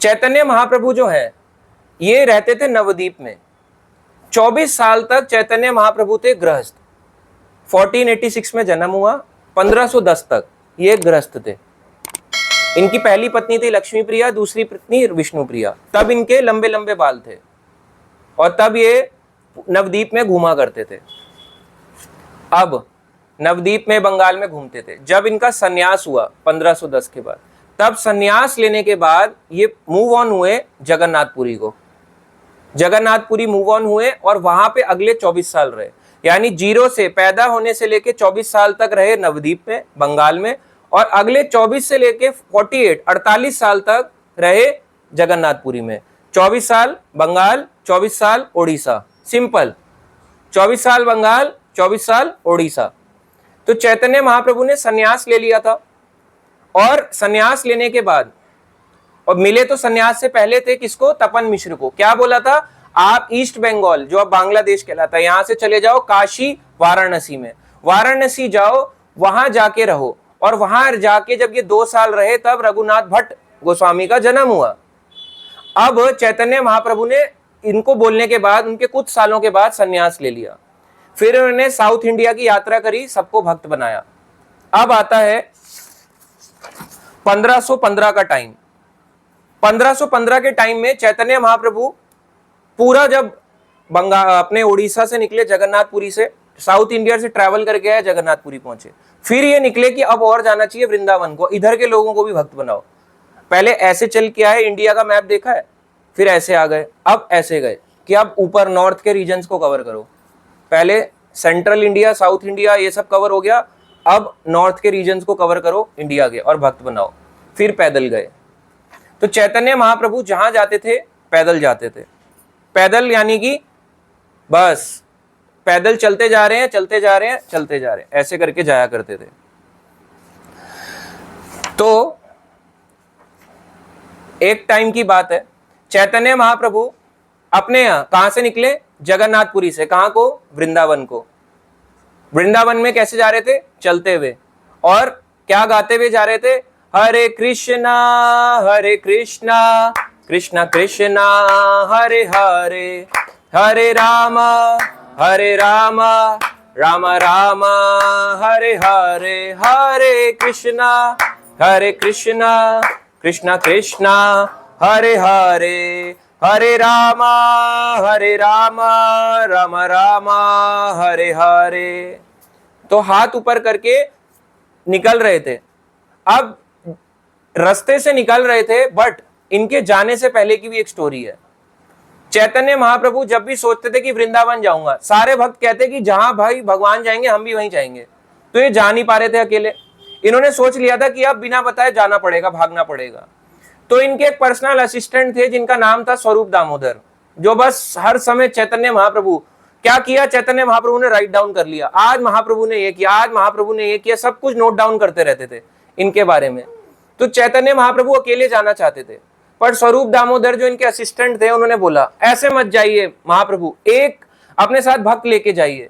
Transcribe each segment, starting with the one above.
चैतन्य महाप्रभु जो है ये रहते थे नवद्वीप में। 24 साल तक चैतन्य महाप्रभु थे गृहस्थ। 1486 में जन्म हुआ, 1510 तक ये गृहस्थ थे। इनकी पहली पत्नी थी लक्ष्मी प्रिया, दूसरी पत्नी विष्णु प्रिया। तब इनके लंबे लंबे बाल थे और तब ये नवद्वीप में घूमा करते थे। अब नवद्वीप में बंगाल में घूमते थे। जब इनका सन्यास हुआ 1510 के बाद, तब सन्यास लेने के बाद ये मूव ऑन हुए जगन्नाथपुरी को। जगन्नाथपुरी मूव ऑन हुए और वहां पे अगले 24 साल रहे। यानी जीरो से, पैदा होने से लेके 24 साल तक रहे नवद्वीप में बंगाल में, और अगले 24 से लेके 48 साल तक रहे जगन्नाथपुरी में। 24 साल बंगाल, 24 साल ओडिशा। सिंपल, 24 साल बंगाल, 24 साल ओडिशा। तो चैतन्य महाप्रभु ने सन्यास ले लिया था और सन्यास लेने के बाद, और मिले तो सन्यास से पहले थे किसको? तपन मिश्र को। क्या बोला था? आप ईस्ट बंगाल जो अब बांग्लादेश कहलाता है, यहां से चले जाओ काशी वाराणसी में, वाराणसी जाओ, वहां जाके रहो। और वहां जाके जब ये 2 साल रहे तब रघुनाथ भट्ट गोस्वामी का जन्म हुआ। अब चैतन्य महाप्रभु ने इनको बोलने के बाद उनके कुछ सालों के बाद सन्यास ले लिया। फिर उन्होंने साउथ इंडिया की यात्रा करी, सबको भक्त बनाया। अब आता है 1515 का टाइम। 1515 के टाइम में चैतन्य महाप्रभु पूरा जब अपने उड़ीसा से निकले, जगन्नाथपुरी से, साउथ इंडिया से ट्रैवल करके आए, जगन्नाथपुरी पहुंचे। फिर ये निकले कि अब और जाना चाहिए वृंदावन को, इधर के लोगों को भी भक्त बनाओ। पहले ऐसे चल के आए, इंडिया का मैप देखा है, फिर ऐसे आ गए, अब ऐसे गए कि अब ऊपर नॉर्थ के रीजन्स को कवर करो। पहले सेंट्रल इंडिया, साउथ इंडिया ये सब कवर हो गया, अब नॉर्थ के रीजन्स को कवर करो इंडिया के और भक्त बनाओ। फिर पैदल गए। तो चैतन्य महाप्रभु जहां जाते थे पैदल जाते थे। पैदल यानी कि बस पैदल चलते जा रहे हैं, चलते जा रहे हैं, चलते जा रहे हैं, ऐसे करके जाया करते थे। तो एक टाइम की बात है, चैतन्य महाप्रभु अपने यहां कहां से निकले? जगन्नाथपुरी से। कहां को? वृंदावन को। वृंदावन में कैसे जा रहे थे? चलते हुए। और क्या गाते हुए जा रहे थे? हरे कृष्णा कृष्णा कृष्णा हरे हरे, हरे राम राम राम हरे हरे, हरे कृष्णा कृष्णा कृष्णा हरे हरे, हरे राम राम राम हरे हरे। तो हाथ ऊपर करके निकल रहे थे। अब रास्ते से निकल रहे थे, बट इनके जाने से पहले की भी एक स्टोरी है। चैतन्य महाप्रभु जब भी सोचते थे कि वृंदावन जाऊंगा, सारे भक्त कहते कि जहां भाई भगवान जाएंगे हम भी वहीं जाएंगे। तो ये जा नहीं पा रहे थे अकेले। इन्होंने सोच लिया था कि अब बिना बताए जाना पड़ेगा, भागना पड़ेगा। तो इनके एक पर्सनल असिस्टेंट थे जिनका नाम था स्वरूप दामोदर, जो बस हर समय चैतन्य महाप्रभु क्या किया, चैतन्य महाप्रभु ने राइट डाउन कर लिया। आज महाप्रभु ने ये किया, आज महाप्रभु ने ये किया, सब कुछ नोट डाउन करते रहते थे इनके बारे में। तो चैतन्य महाप्रभु अकेले जाना चाहते थे, पर स्वरूप दामोदर जो इनके असिस्टेंट थे उन्होंने बोला ऐसे मत जाइए महाप्रभु, एक अपने साथ भक्त लेके जाइए।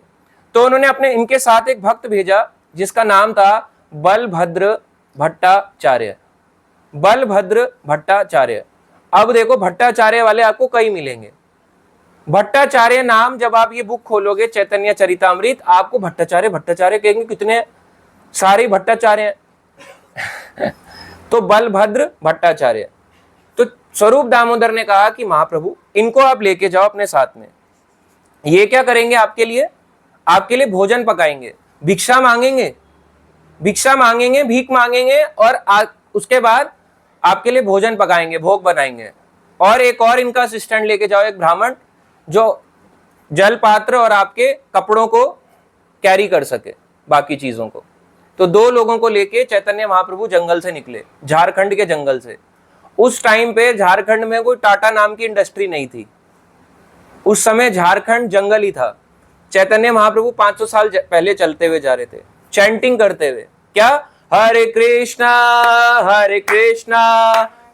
तो उन्होंने अपने इनके साथ एक भक्त भेजा जिसका नाम था बलभद्र भट्टाचार्य। बलभद्र भट्टाचार्य। अब देखो भट्टाचार्य वाले आपको कई मिलेंगे। भट्टाचार्य नाम जब आप ये बुक खोलोगे चैतन्य चरितामृत, आपको भट्टाचार्य भट्टाचार्य कहेंगे, कितने सारे भट्टाचार्य हैं। तो बलभद्र भट्टाचार्य। तो स्वरूप दामोदर ने कहा कि महाप्रभु इनको आप लेके जाओ अपने साथ में। ये क्या करेंगे आपके लिए? आपके लिए भोजन पकाएंगे, भिक्षा मांगेंगे, भीख मांगेंगे और उसके बाद आपके लिए भोजन पकाएंगे, भोग बनाएंगे। और एक और इनका असिस्टेंट लेके जाओ, एक ब्राह्मण जो जल पात्र और आपके कपड़ों को कैरी कर सके, बाकी चीजों को। तो 2 लोगों को लेके चैतन्य महाप्रभु जंगल से निकले, झारखंड के जंगल से। उस टाइम पे झारखंड में कोई टाटा नाम की इंडस्ट्री नहीं थी, उस समय झारखंड जंगल ही था। चैतन्य महाप्रभु 500 साल पहले चलते हुए जा रहे थे, चैंटिंग करते हुए। क्या? हरे कृष्णा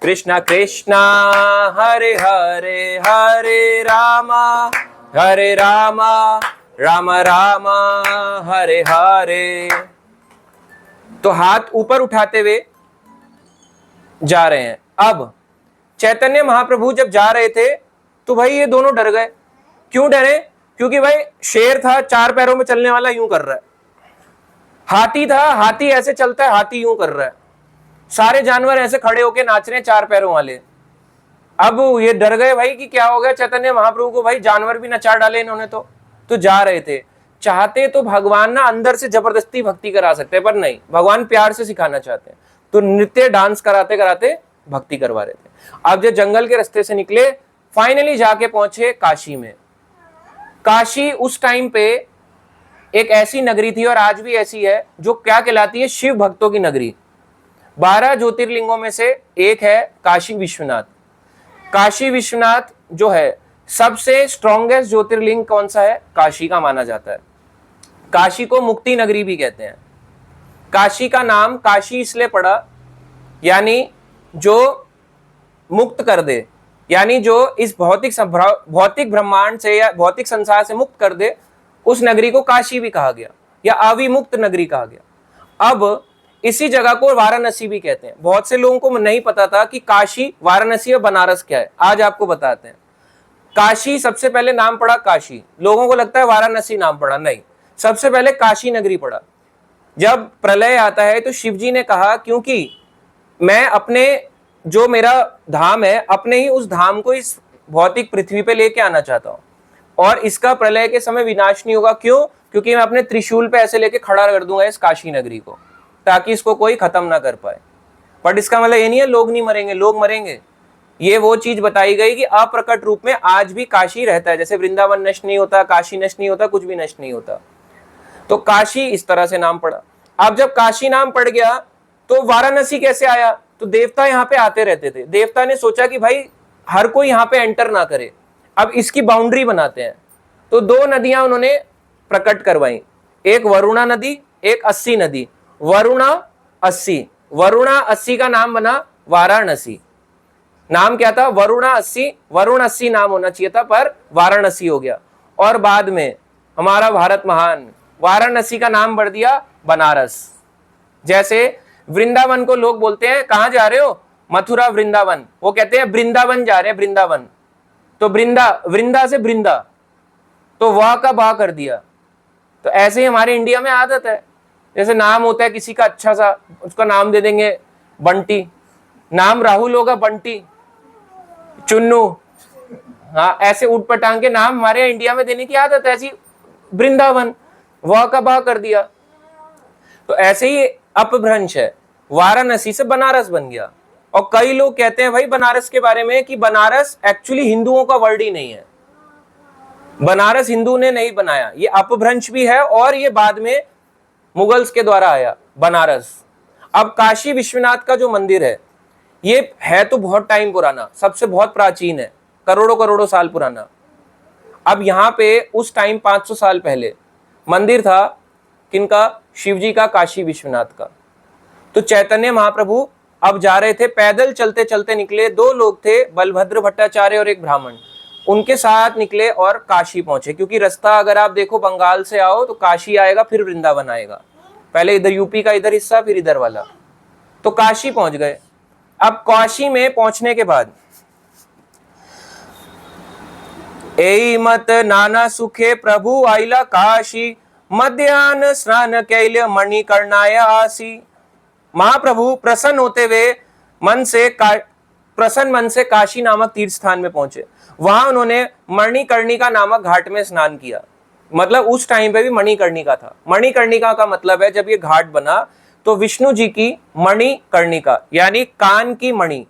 कृष्णा कृष्णा हरे हरे, हरे राम राम राम हरे हरे। तो हाथ ऊपर उठाते हुए जा रहे हैं। अब चैतन्य महाप्रभु जब जा रहे थे तो भाई ये दोनों डर गए। क्यों डरे? क्योंकि भाई शेर था 4 पैरों में चलने वाला, यूं कर रहा है। हाथी था, हाथी ऐसे चलता है, हाथी यूं कर रहा है। सारे जानवर ऐसे खड़े होके नाच रहे हैं 4 पैरों वाले। अब ये डर गए भाई कि क्या हो गया चैतन्य महाप्रभु को, भाई जानवर भी नचा डाले इन्होंने। तो जा रहे थे, चाहते तो भगवान ना अंदर से जबरदस्ती भक्ति करा सकते हैं, पर नहीं, भगवान प्यार से सिखाना चाहते हैं। तो नृत्य डांस कराते कराते भक्ति करवा रहे थे। अब जब जंगल के रास्ते से निकले, फाइनली जाके पहुंचे काशी में। काशी उस टाइम पे एक ऐसी नगरी थी, और आज भी ऐसी है, जो क्या कहलाती है? शिव भक्तों की नगरी। 12 ज्योतिर्लिंगों में से एक है काशी विश्वनाथ। काशी विश्वनाथ जो है सबसे स्ट्रॉन्गेस्ट ज्योतिर्लिंग कौन सा है? काशी का माना जाता है। काशी को मुक्ति नगरी भी कहते हैं। काशी का नाम काशी इसलिए पड़ा, यानी जो मुक्त कर दे, यानी जो इस भौतिक ब्रह्मांड से या भौतिक संसार से मुक्त कर दे, उस नगरी को काशी भी कहा गया, या अविमुक्त नगरी कहा गया। अब इसी जगह को वाराणसी भी कहते हैं। बहुत से लोगों को नहीं पता था कि काशी, वाराणसी और बनारस क्या है, आज आपको बताते हैं। काशी सबसे पहले नाम पड़ा काशी, लोगों को लगता है वाराणसी नाम पड़ा, नहीं, सबसे पहले काशी नगरी पड़ा। जब प्रलय आता है तो शिव जी ने कहा, क्योंकि मैं अपने जो मेरा धाम है, अपने ही उस धाम को इस भौतिक पृथ्वी पे लेके आना चाहता हूं, और इसका प्रलय के समय विनाश नहीं होगा। क्यों? क्योंकि मैं अपने त्रिशूल पे ऐसे लेके खड़ा कर दूंगा इस काशी नगरी को, ताकि इसको कोई खत्म ना कर पाए। बट इसका मतलब ये नहीं है लोग नहीं मरेंगे, लोग मरेंगे। ये वो चीज बताई गई कि अप्रकट रूप में आज भी काशी रहता है। जैसे वृंदावन नष्ट नहीं होता, काशी नष्ट नहीं होता, कुछ भी नष्ट नहीं होता। तो काशी इस तरह से नाम पड़ा। अब जब काशी नाम पड़ गया तो वाराणसी कैसे आया? तो देवता यहाँ पे आते रहते थे। देवता ने सोचा कि भाई हर कोई यहाँ पे एंटर ना करे, अब इसकी बाउंड्री बनाते हैं। तो 2 नदियां उन्होंने प्रकट करवाई, एक वरुणा नदी, एक अस्सी नदी। वरुणा अस्सी का नाम बना वाराणसी। नाम क्या था? वरुणा अस्सी, वरुण अस्सी नाम होना चाहिए था, पर वाराणसी हो गया। और बाद में हमारा भारत महान, वाराणसी का नाम बढ़ दिया बनारस। जैसे वृंदावन को लोग बोलते हैं कहां जा रहे हो? मथुरा वृंदावन, वो कहते हैं वृंदावन जा रहे हैं, वृंदावन। तो वृंदा से वृंदा, तो वाह का बा कर दिया। तो ऐसे ही हमारे इंडिया में आदत है, जैसे नाम होता है किसी का अच्छा सा, उसका नाम दे देंगे बंटी। नाम राहुल होगा, बंटी, चुन्नू, हाँ, ऐसे उठ पटांग के नाम हमारे इंडिया में देने की आदत है। ऐसी वृंदावन, वाह का बा कर दिया। तो ऐसे ही अपभ्रंश है, वाराणसी से बनारस बन गया। और कई लोग कहते हैं भाई बनारस के बारे में कि बनारस एक्चुअली हिंदुओं का वर्ड ही नहीं है, बनारस हिंदू ने नहीं बनाया, ये अपभ्रंश भी है, और ये बाद में मुगल्स के द्वारा आया बनारस। अब काशी विश्वनाथ का जो मंदिर है, ये है तो बहुत टाइम पुराना, सबसे बहुत प्राचीन है, करोड़ों करोड़ों साल पुराना। अब यहाँ पे उस टाइम 500 साल पहले मंदिर था, किनका? शिव जी का, काशी विश्वनाथ का। तो चैतन्य महाप्रभु अब जा रहे थे, पैदल चलते चलते निकले। 2 लोग थे, बलभद्र भट्टाचार्य और एक ब्राह्मण, उनके साथ निकले और काशी पहुंचे। क्योंकि रास्ता अगर आप देखो, बंगाल से आओ तो काशी आएगा, फिर वृंदावन आएगा, पहले इधर यूपी का इधर हिस्सा, फिर इधर वाला। तो काशी पहुंच गए। अब काशी में पहुंचने के बाद, एई मत नाना सुखे प्रभु आइला काशी, मध्यान्ह स्नान कैल्य मणिकर्णाय आसी। महाप्रभु प्रसन्न होते हुए प्रसन्न मन से काशी नामक तीर्थ स्थान में पहुंचे। वहां उन्होंने मणिकर्णिका नामक घाट में स्नान किया। मतलब उस टाइम पे भी मणिकर्णिका था। मणिकर्णिका का मतलब है, जब ये घाट बना तो विष्णु जी की मणिकर्णिका यानी कान की मणि,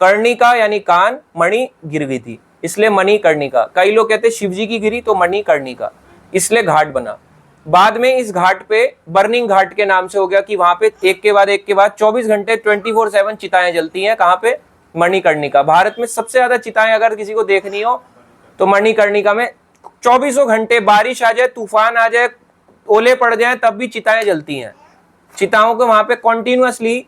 कर्णिका यानी कान, मणि गिर गई थी, इसलिए मणिकर्णिका। कई लोग कहते शिव जी की गिरी तो मणिकर्णिका, इसलिए घाट बना। बाद में इस घाट पे बर्निंग घाट के नाम से हो गया कि वहां पे एक के बाद 24 घंटे 24/7 चिताएं जलती हैं। कहां पे? मणिकर्णिका। भारत में सबसे ज्यादा चिताएं अगर किसी को देखनी हो तो मणिकर्णिका में 24 घंटे, बारिश आ जाए, तूफान आ जाए, ओले पड़ जाए, तब भी चिताएं जलती हैं। चिताओं को वहां पे कॉन्टिन्यूअसली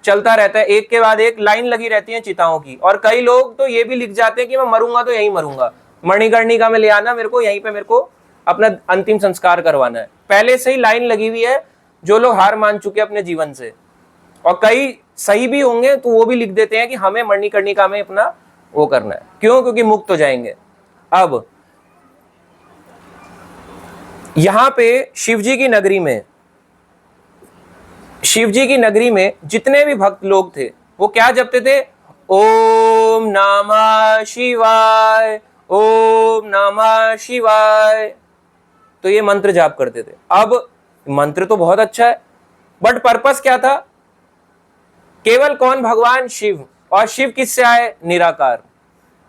चलता रहता है, एक के बाद एक लाइन लगी रहती है चिताओं की। और कई लोग तो ये भी लिख जाते हैं कि मैं मरूंगा तो यहीं मरूंगा, मणिकर्णिका में ले आना मेरे को, यहीं पे मेरे को अपना अंतिम संस्कार करवाना है। पहले से ही लाइन लगी हुई है, जो लोग हार मान चुके अपने जीवन से। और कई सही भी होंगे तो वो भी लिख देते हैं कि हमें मणिकर्णिका में अपना वो करना है। क्यों? क्योंकि मुक्त हो जाएंगे। अब यहां पे शिवजी की नगरी में जितने भी भक्त लोग थे वो क्या जपते थे? ओम नमः शिवाय, ओम नमः शिवाय। तो ये मंत्र जाप करते थे। अब मंत्र तो बहुत अच्छा है, बट पर्पस क्या था? केवल कौन? भगवान शिव। और शिव किससे आए? निराकार।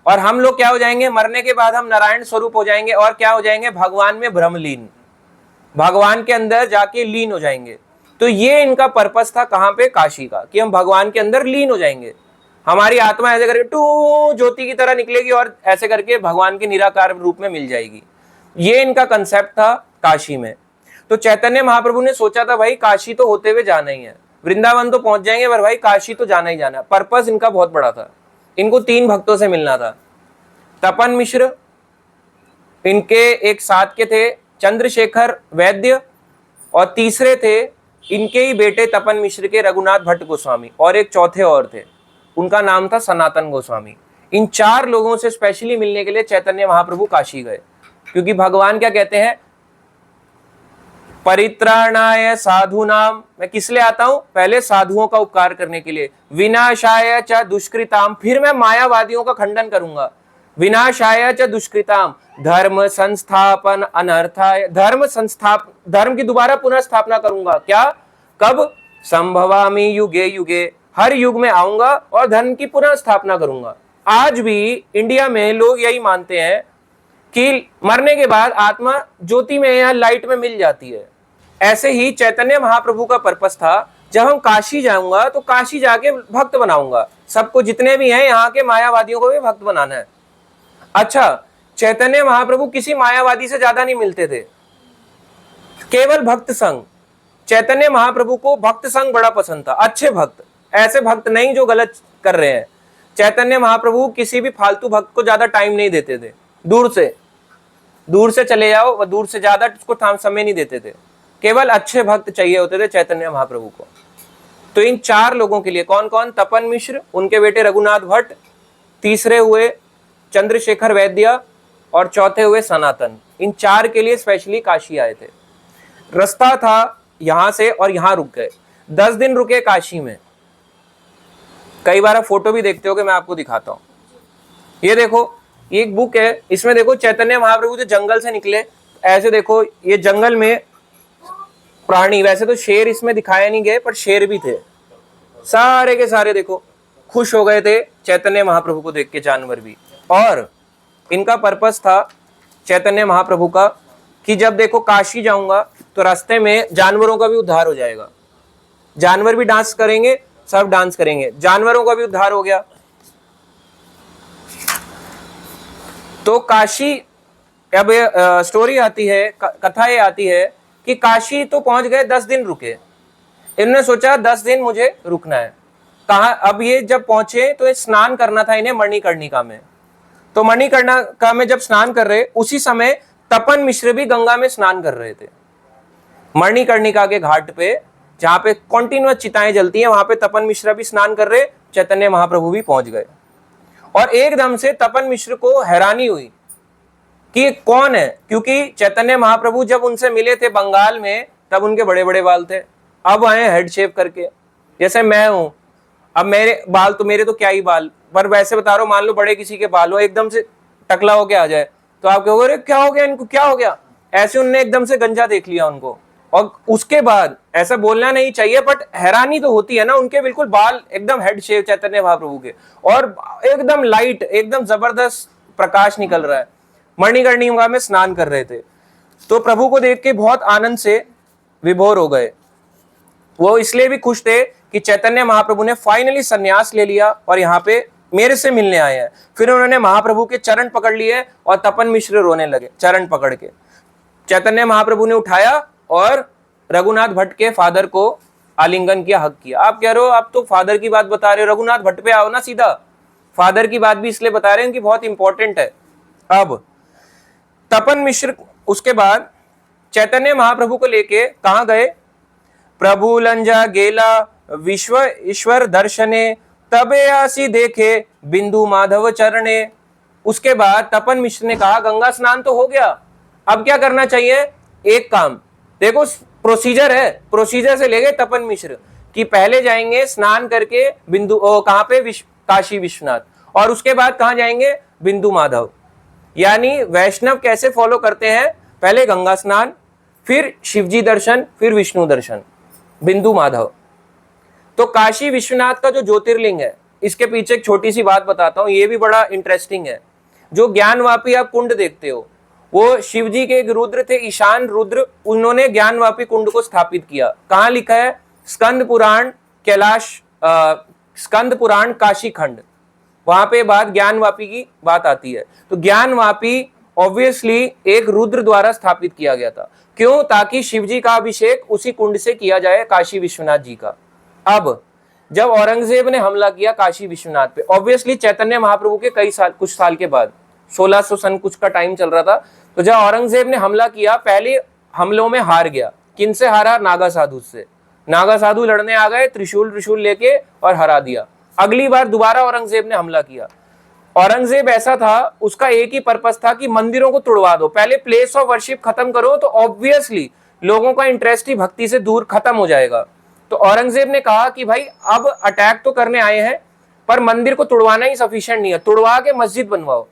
और हम लोग क्या हो जाएंगे? मरने के बाद हम नारायण स्वरूप हो जाएंगे और क्या हो जाएंगे? भगवान में ब्रह्मलीन, भगवान के अंदर जाके लीन हो जाएंगे। तो ये इनका पर्पस था कहां पे? काशी का, कि हम भगवान के अंदर लीन हो जाएंगे। हमारी आत्मा ऐसे करके टू ज्योति की तरह निकलेगी और ऐसे करके भगवान के निराकार रूप में मिल जाएगी। ये इनका कंसेप्ट था काशी में। तो चैतन्य महाप्रभु ने सोचा था भाई काशी तो होते हुए जाना ही है, वृंदावन तो पहुंच जाएंगे पर भाई काशी तो जाना ही जाना है। पर्पस इनका बहुत बड़ा था। इनको 3 भक्तों से मिलना था। तपन मिश्र, इनके एक साथ के थे चंद्रशेखर वैद्य, और तीसरे थे इनके ही बेटे तपन मिश्र के रघुनाथ भट्ट गोस्वामी, और एक चौथे और थे, उनका नाम था सनातन गोस्वामी। इन 4 लोगों से स्पेशली मिलने के लिए चैतन्य महाप्रभु काशी गए, क्योंकि भगवान क्या कहते हैं? परित्राणाय साधुनाम, मैं किस लिए आता हूं? पहले साधुओं का उपकार करने के लिए। विनाशाय च दुष्कृताम, फिर मैं मायावादियों का खंडन करूंगा। विनाशाय च दुष्कृताम, धर्म संस्थापन अनर्थाय, धर्म की दोबारा पुनर्स्थापना करूंगा। क्या? कब? संभवामि युगे युगे, हर युग में आऊंगा और धर्म की पुनर्स्थापना करूंगा। आज भी इंडिया में लोग यही मानते हैं कि मरने के बाद आत्मा ज्योति में या लाइट में मिल जाती है। ऐसे ही चैतन्य महाप्रभु का पर्पस था, जब हम काशी जाऊंगा तो काशी जाके भक्त बनाऊंगा सबको, जितने भी हैं यहाँ के मायावादियों को भी भक्त बनाना है। अच्छा, चैतन्य महाप्रभु किसी मायावादी से ज्यादा नहीं मिलते थे, केवल भक्त संग। चैतन्य महाप्रभु को भक्त संग बड़ा पसंद था, अच्छे भक्त, ऐसे भक्त नहीं जो गलत कर रहे हैं। चैतन्य महाप्रभु किसी भी फालतू भक्त को ज्यादा टाइम नहीं देते थे, दूर से चले जाओ, वह दूर से ज्यादा उसको समय नहीं देते थे। केवल अच्छे भक्त चाहिए होते थे चैतन्य महाप्रभु को। तो इन 4 लोगों के लिए कौन कौन? तपन मिश्र, उनके बेटे रघुनाथ भट्ट, तीसरे हुए चंद्रशेखर वैद्य, और चौथे हुए सनातन। इन 4 के लिए स्पेशली काशी आए थे। रास्ता था यहां से और यहां रुक गए, 10 दिन रुके काशी में। कई बार आप फोटो भी देखते हो कि मैं आपको दिखाता हूं। ये देखो, ये एक बुक है, इसमें देखो चैतन्य महाप्रभु जो जंगल से निकले, ऐसे देखो ये जंगल में प्राणी, वैसे तो शेर इसमें दिखाए नहीं गए पर शेर भी थे, सारे के सारे देखो खुश हो गए थे चैतन्य महाप्रभु को देख के, जानवर भी। और इनका पर्पस था चैतन्य महाप्रभु का कि जब देखो काशी जाऊंगा तो रास्ते में जानवरों का भी उद्धार हो जाएगा, जानवर भी डांस करेंगे, सब डांस करेंगे, जानवरों का भी उद्धार हो गया। तो काशी, अब स्टोरी आती है, कथा ये आती है कि काशी तो पहुंच गए, 10 दिन रुके। इन्होंने सोचा 10 दिन मुझे रुकना है। कहा? अब ये जब पहुंचे तो स्नान करना था इन्हें मणिकर्णिका में। तो मणिकर्णिका में जब स्नान कर रहे, उसी समय तपन मिश्र भी गंगा में स्नान कर रहे थे। मणिकर्णिका के घाट पे जहां पे कॉन्टिन्यूअस चिताएं जलती हैं, वहां पे तपन मिश्र भी स्नान कर रहे, चैतन्य महाप्रभु भी पहुंच गए। और एकदम से तपन मिश्र को हैरानी हुई कि ये कौन है, क्योंकि चैतन्य महाप्रभु जब उनसे मिले थे बंगाल में तब उनके बड़े बड़े बाल थे, अब आए हेड शेव करके, जैसे मैं हूं। अब मेरे बाल तो, मेरे तो क्या ही बाल, पर वैसे बता रहा हूं, मान लो बड़े किसी के बाल हो, एकदम से टकला होके आ जाए तो आप कहोगे अरे क्या हो गया इनको, क्या हो गया? ऐसे उनने एकदम से गंजा देख लिया उनको। और उसके बाद ऐसा बोलना नहीं चाहिए, बट हैरानी तो होती है ना, उनके बिल्कुल बाल एकदम हेड शेव चैतन्य महाप्रभु के, और एकदम लाइट, एकदम जबरदस्त प्रकाश निकल रहा है। मणिकर्णिका में स्नान कर रहे थे, तो प्रभु को देख के बहुत आनंद से विभोर हो गए। वो इसलिए भी खुश थे कि चैतन्य महाप्रभु ने फाइनली संन्यास ले लिया और यहाँ पे मेरे से मिलने आए हैं। फिर उन्होंने महाप्रभु के चरण पकड़ लिए और तपन मिश्र रोने लगे चरण पकड़ के। चैतन्य महाप्रभु ने उठाया और रघुनाथ भट्ट के फादर को आलिंगन किया, हक किया। आप कह रहे हो आप तो फादर की बात बता रहे हो, रघुनाथ भट्ट पे आओ ना सीधा। फादर की बात भी इसलिए बता रहे हैं कि बहुत इंपॉर्टेंट है। अब तपन मिश्र उसके बाद चैतन्य महाप्रभु को लेके कहां गए? प्रभु लंजा गेला विश्व ईश्वर दर्शने, तबे आसी देखे बिंदु माधव चरणे। उसके बाद तपन मिश्र ने कहा गंगा स्नान तो हो गया, अब क्या करना चाहिए? एक काम देखो, प्रोसीजर है, प्रोसीजर से ले गए तपन मिश्र कि पहले जाएंगे स्नान करके बिंदु कहां पे, काशी विश्वनाथ, और उसके बाद कहां जाएंगे? बिंदु माधव। यानी वैष्णव कैसे फॉलो करते हैं? पहले गंगा स्नान, फिर शिवजी दर्शन, फिर विष्णु दर्शन, बिंदु माधव। तो काशी विश्वनाथ का जो ज्योतिर्लिंग है, इसके पीछे एक छोटी सी बात बताता हूं, ये भी बड़ा इंटरेस्टिंग है। जो ज्ञानवापी आप कुंड देखते हो, वो शिवजी के एक रुद्र थे, ईशान रुद्र, उन्होंने ज्ञानवापी कुंड को स्थापित किया। कहां लिखा है? स्कंद पुराण स्कंद पुराण काशी खंड, वहां पे बात ज्ञानवापी की बात आती है। तो ज्ञानवापी ऑब्वियसली एक रुद्र द्वारा स्थापित किया गया था। क्यों? ताकि शिवजी का अभिषेक उसी कुंड से किया जाए, काशी विश्वनाथ जी का। अब जब औरंगजेब ने हमला किया काशी विश्वनाथ पे, ऑब्वियसली चैतन्य महाप्रभु के कुछ साल के बाद, 1600 सन कुछ का टाइम चल रहा था, तो जब औरंगजेब ने हमला किया, पहले हमलों में हार गया। किन से हारा? नागा साधु से। नागा साधु लड़ने आ गए त्रिशूल लेके और हरा दिया। अगली बार दोबारा औरंगजेब ने हमला किया। औरंगजेब ऐसा था, उसका एक ही पर्पस था कि मंदिरों को तोड़वा दो, पहले प्लेस ऑफ वर्शिप खत्म करो, तो ऑब्वियसली लोगों का इंटरेस्ट ही भक्ति से दूर खत्म हो जाएगा। तो औरंगजेब ने कहा कि भाई अब अटैक तो करने आए हैं, पर मंदिर को तोड़वाना ही सफिशिएंट नहीं है, तोड़वा के मस्जिद बनवाओ।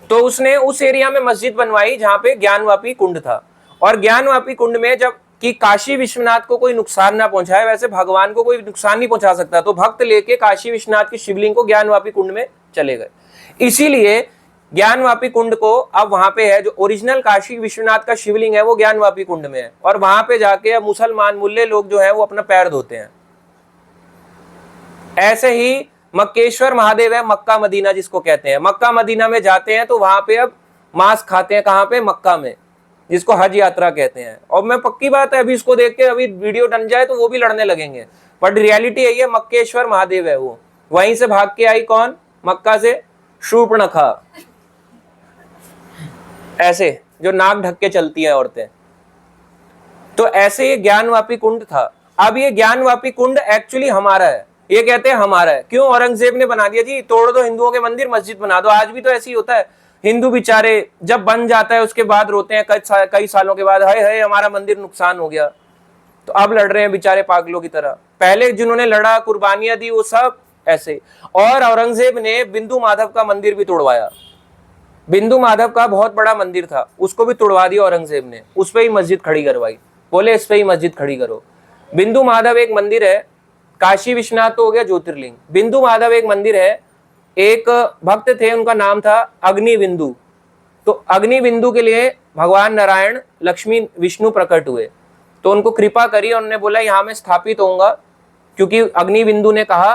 तो उसने उस एरिया में मस्जिद बनवाई जहां पे ज्ञानवापी कुंड था। और ज्ञानवापी कुंड में जब कि काशी विश्वनाथ को कोई नुकसान ना पहुंचाए, वैसे भगवान को कोई नुकसान नहीं पहुंचा सकता, तो भक्त लेके काशी विश्वनाथ के शिवलिंग को ज्ञानवापी कुंड में चले गए। इसीलिए ज्ञानवापी कुंड को अब वहां पे है, जो ओरिजिनल काशी विश्वनाथ का शिवलिंग है वो ज्ञानवापी कुंड में है, और वहां पे जाके अब मुसलमान मुल्ले लोग जो है वो अपना पैर धोते हैं। ऐसे ही मक्केश्वर महादेव है, मक्का मदीना जिसको कहते हैं, मक्का मदीना में जाते हैं तो वहां पे अब मांस खाते हैं। कहां पे? मक्का में, जिसको हज यात्रा कहते हैं। और मैं पक्की बात है, अभी इसको देख के अभी वीडियो बन जाए तो वो भी लड़ने लगेंगे, बट रियलिटी यही है, मक्केश्वर महादेव है वो। वहीं से भाग के आई कौन? मक्का से शूर्पणखा, ऐसे जो नाक ढक के चलती है औरतें। तो ऐसे ये ज्ञानवापी कुंड था। अब ये ज्ञानवापी कुंड एक्चुअली हमारा है, ये कहते हैं हमारा है। क्यों? औरंगजेब ने बना दिया जी, तोड़ दो हिंदुओं के मंदिर, मस्जिद बना दो। आज भी तो ऐसे ही होता है, हिंदू बेचारे जब बन जाता है उसके बाद रोते हैं कई सालों के बाद, हाय हाय हमारा मंदिर नुकसान हो गया। तो अब लड़ रहे हैं बेचारे पागलों की तरह। पहले जिन्होंने लड़ा, कुर्बानियां दी, वो सब ऐसे। और औरंगजेब ने बिंदु माधव का मंदिर भी तोड़वाया। बिंदु माधव का बहुत बड़ा मंदिर था, उसको भी तोड़वा दिया औरंगजेब ने, उस पर ही मस्जिद खड़ी करवाई, बोले इस पे ही मस्जिद खड़ी करो। बिंदु माधव एक मंदिर है, काशी विश्वनाथ तो हो गया ज्योतिर्लिंग, बिंदु माधव एक मंदिर है। एक भक्त थे, उनका नाम था अग्निबिंदु। तो अग्निबिंदु के लिए भगवान नारायण, लक्ष्मी, विष्णु प्रकट हुए, तो उनको कृपा करी और उन्होंने बोला यहाँ मैं स्थापित होऊंगा, क्योंकि अग्निबिंदु ने कहा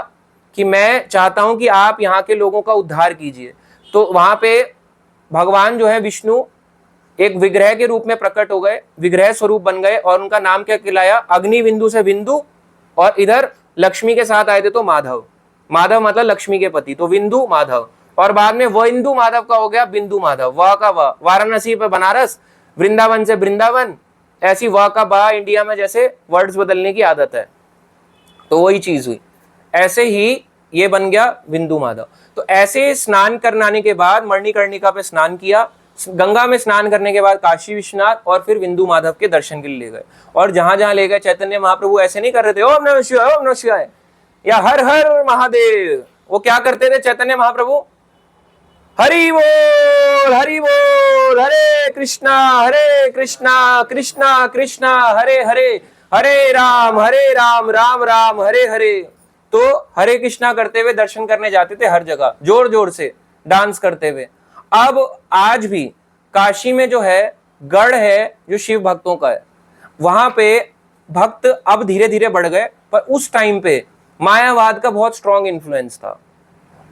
कि मैं चाहता हूं कि आप यहाँ के लोगों का उद्धार कीजिए। तो वहां पे भगवान जो है विष्णु एक विग्रह के रूप में प्रकट हो गए, विग्रह स्वरूप बन गए, और उनका नाम क्या कहलाया? अग्निबिंदु से बिंदु, और इधर लक्ष्मी के साथ आए थे तो माधव। माधव मतलब लक्ष्मी के पति, तो बिंदु माधव। और बाद में विंदु माधव का हो गया बिंदु माधव, वाह का वाह, वाराणसी पे बनारस, वृंदावन से वृंदावन, ऐसी वाह का वाह इंडिया में जैसे वर्ड्स बदलने की आदत है, तो वही चीज हुई। ऐसे ही ये बन गया बिंदु माधव। तो ऐसे स्नान करने के बाद मणिकर्णिका पे स्नान किया, गंगा में स्नान करने के बाद काशी विश्वनाथ, और फिर बिंदु माधव के दर्शन के लिए ले गए। और जहां जहां ले गए चैतन्य महाप्रभु ऐसे नहीं कर रहे थे ओम नमः शिवाय, ओम नमः शिवाय या हर हर महादेव। वो क्या करते थे चैतन्य महाप्रभु? हरि बोल हरे कृष्णा कृष्णा कृष्णा हरे हरे, हरे राम राम राम हरे हरे। तो हरे कृष्णा करते हुए दर्शन करने जाते थे हर जगह, जोर जोर से डांस करते हुए। अब आज भी काशी में जो है गढ़ है जो शिव भक्तों का है, वहां पे भक्त अब धीरे धीरे बढ़ गए, पर उस टाइम पे मायावाद का बहुत स्ट्रॉन्ग इन्फ्लुएंस था।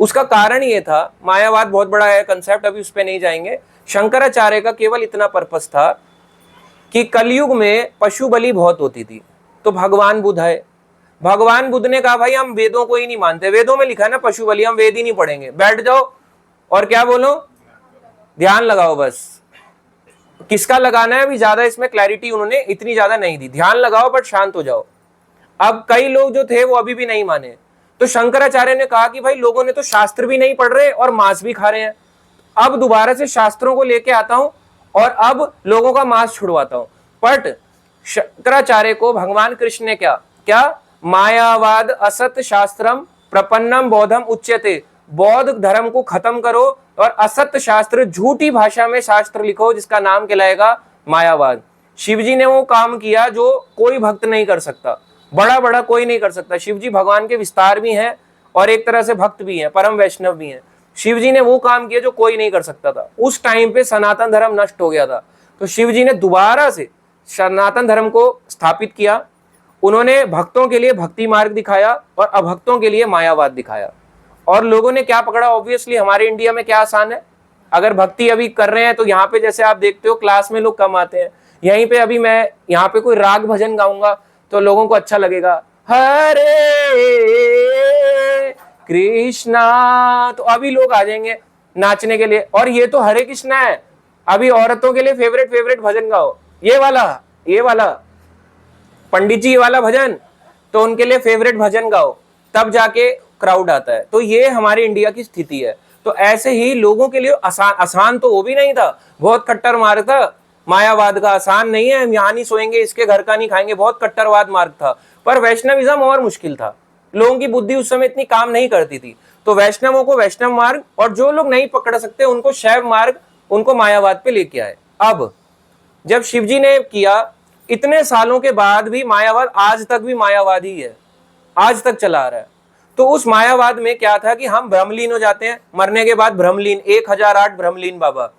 उसका कारण ये था, मायावाद बहुत बड़ा है कंसेप्ट, अभी उस पे नहीं जाएंगे। शंकराचार्य का केवल इतना पर्पस था कि कलयुग में पशु बलि बहुत होती थी, तो भगवान बुद्ध है, भगवान बुद्ध ने कहा भाई हम वेदों को ही नहीं मानते, वेदों में लिखा है ना पशु बलि, हम वेद ही नहीं पढ़ेंगे, बैठ जाओ और क्या बोलो, ध्यान लगाओ बस। किसका लगाना है अभी ज्यादा इसमें क्लैरिटी उन्होंने इतनी ज्यादा नहीं दी, ध्यान लगाओ बट शांत हो जाओ। अब कई लोग जो थे वो अभी भी नहीं माने। तो शंकराचार्य ने कहा कि भाई लोगों ने तो शास्त्र भी नहीं पढ़ रहे और मांस भी खा रहे हैं, अब दोबारा से शास्त्रों को लेके आता हूं और अब लोगों का मांस छुड़वाता हूं। बट शंकराचार्य को भगवान कृष्ण ने क्या क्या मायावाद असत शास्त्रम प्रपन्नम बौद्धम उच्यते, बौद्ध धर्म को खत्म करो और असत्य शास्त्र, झूठी भाषा में शास्त्र लिखो जिसका नाम कहलाएगा मायावाद। शिवजी ने वो काम किया जो कोई भक्त नहीं कर सकता, बड़ा बड़ा कोई नहीं कर सकता। शिवजी भगवान के विस्तार भी हैं और एक तरह से भक्त भी हैं, परम वैष्णव भी हैं। शिवजी ने वो काम किया जो कोई नहीं कर सकता था। उस टाइम पे सनातन धर्म नष्ट हो गया था, तो शिवजी ने दोबारा से सनातन धर्म को स्थापित किया। उन्होंने भक्तों के लिए भक्ति मार्ग दिखाया और अभक्तों के लिए मायावाद दिखाया। और लोगों ने क्या पकड़ा? ऑब्वियसली हमारे इंडिया में क्या आसान है, अगर भक्ति अभी कर रहे हैं तो यहाँ पे जैसे आप देखते हो क्लास में लोग कम आते हैं। यहीं पे अभी मैं यहाँ पे कोई राग भजन गाऊंगा तो लोगों को अच्छा लगेगा, हरे कृष्णा, तो अभी लोग आ जाएंगे नाचने के लिए। और ये तो हरे कृष्णा है, अभी औरतों के लिए फेवरेट भजन गाओ, ये वाला पंडित जी वाला भजन, तो उनके लिए फेवरेट भजन गाओ, तब जाके क्राउड आता है। तो ये हमारे इंडिया की स्थिति है। तो ऐसे ही लोगों के लिए आसान तो वो भी नहीं था, बहुत कट्टर मार्ग था मायावाद का। आसान नहीं है, हम यहाँ नहीं सोएंगे, इसके घर का नहीं खाएंगे, बहुत कट्टरवाद मार्ग था। पर वैष्णविज्म और मुश्किल था, लोगों की बुद्धि उस समय इतनी काम नहीं करती थी। तो वैष्णवों को वैष्णव मार्ग, और जो लोग नहीं पकड़ सकते उनको शैव मार्ग, उनको मायावाद पे लेके आए। अब जब शिवजी ने किया, इतने सालों के बाद भी मायावाद आज तक भी मायावाद ही है, आज तक चला आ रहा है। तो उस मायावाद में क्या था कि हम भ्रमलीन हो जाते हैं, मरने के बाद भ्रमलीन, 1008 भ्रमलीन बाबा,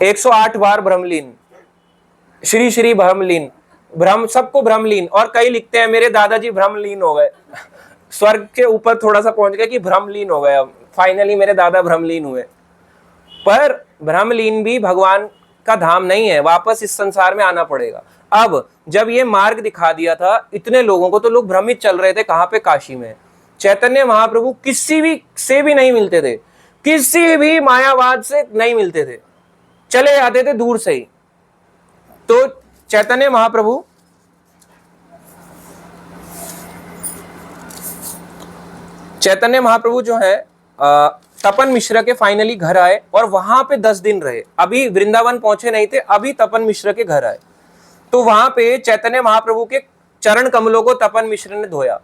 108 बार भ्रमलीन, श्री श्री भ्रमलीन, भ्रम सबको भ्रमलीन। और कई लिखते हैं मेरे दादाजी भ्रमलीन हो गए, स्वर्ग के ऊपर थोड़ा सा पहुंच गए कि भ्रमलीन हो गए, अब फाइनली मेरे दादा भ्रमलीन हुए। पर भ्रमलीन भी भगवान का धाम नहीं है, वापस इस संसार में आना पड़ेगा। अब जब ये मार्ग दिखा दिया था इतने लोगों को, तो लोग भ्रमित चल रहे थे। कहां पे? काशी में। चैतन्य महाप्रभु किसी भी से भी नहीं मिलते थे, किसी भी मायावाद से नहीं मिलते थे, चले आते थे दूर से ही। तो चैतन्य महाप्रभु जो है तपन मिश्र के फाइनली घर आए और वहां पे 10 दिन रहे। अभी वृंदावन पहुंचे नहीं थे, अभी तपन मिश्र के घर आए। तो वहां पे चैतन्य महाप्रभु के चरण कमलों को तपन मिश्र ने धोया।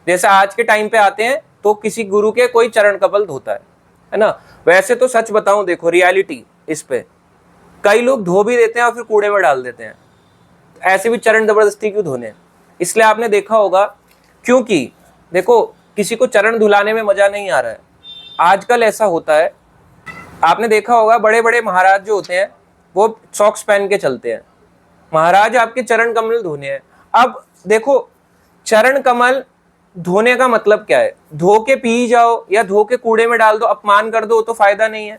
जैसे आज के टाइम पे आते हैं तो किसी गुरु के कोई चरण कमल धोता है ना। वैसे तो सच बताऊं, देखो रियलिटी इस पे, कई लोग धो भी देते हैं और फिर कूड़े में डाल देते हैं। ऐसे भी चरण जबरदस्ती क्यों धोने? इसलिए आपने देखा होगा, क्योंकि देखो किसी को चरण धुलाने में मजा नहीं आ रहा है। आजकल ऐसा होता है, आपने देखा होगा बड़े बड़े महाराज जो होते हैं वो सॉक्स पहन के चलते हैं। महाराज आपके चरण कमल धोने हैं। अब देखो चरण कमल धोने का मतलब क्या है? धो के पी जाओ या धो के कूड़े में डाल दो, अपमान कर दो, तो फायदा नहीं है।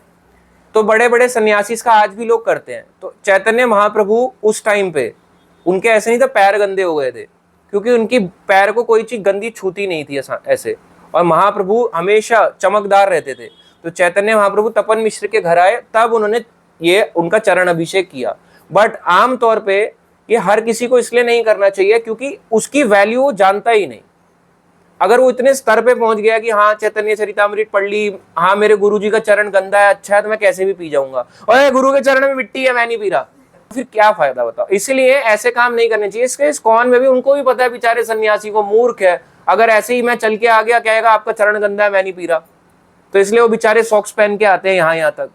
तो बड़े बड़े सन्यासी इसका आज भी लोग करते हैं। तो चैतन्य महाप्रभु उस टाइम पे उनके ऐसे नहीं था पैर गंदे हो गए थे, क्योंकि उनकी पैर को कोई चीज गंदी छूती नहीं थी ऐसे, और महाप्रभु हमेशा चमकदार रहते थे। तो चैतन्य महाप्रभु तपन मिश्र के घर आए, तब उन्होंने ये उनका चरण अभिषेक किया। बट आम तौर पे ये हर किसी को इसलिए नहीं करना चाहिए क्योंकि उसकी वैल्यू वो जानता ही नहीं। अगर वो इतने स्तर पे पहुंच गया कि हाँ चैतन्य चरितामृत पढ़ ली, हाँ मेरे गुरुजी का चरण गंदा है, अच्छा है तो मैं कैसे भी पी जाऊंगा, और गुरु के चरण में मिट्टी है मैं नहीं पी रहा, फिर क्या फायदा बताओ। इसलिए ऐसे काम नहीं करने चाहिए। इसके इस्कॉन में भी उनको भी पता है बेचारे सन्यासी को, मूर्ख है, अगर ऐसे ही मैं चल के आ गया कहेगा आपका चरण गंदा है मैं नहीं पी रहा, तो इसलिए वो बेचारे सॉक्स पहन के आते हैं यहाँ तक,